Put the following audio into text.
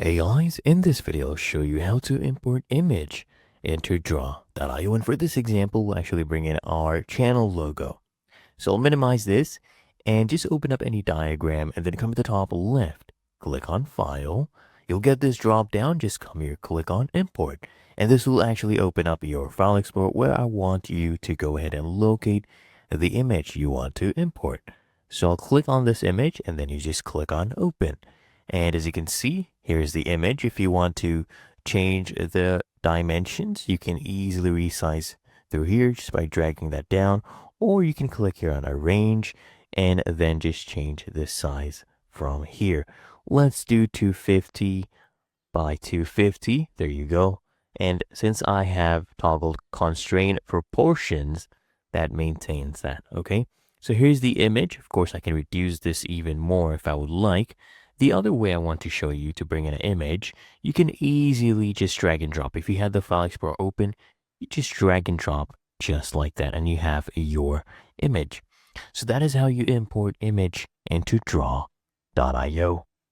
Hey guys, in this video I'll show you how to import image into Draw.io, and for this example we'll actually bring in our channel logo. So I'll minimize this and just open up any diagram and then come to the top left, click on File. You'll get this drop down, just come here, click on Import, and this will actually open up your File Explorer where I want you to go ahead and locate the image you want to import. So I'll click on this image and then you just click on Open. And as you can see, here's the image. If you want to change the dimensions, you can easily resize through here just by dragging that down, or you can click here on Arrange and then just change the size from here. Let's do 250 by 250. There you go. And since I have toggled constrain proportions, that maintains that. Okay. So here's the image. Of course, I can reduce this even more if I would like. The other way I want to show you to bring in an image, you can easily just drag and drop. If you had the File Explorer open, you just drag and drop just like that, and you have your image. So that is how you import image into Draw.io.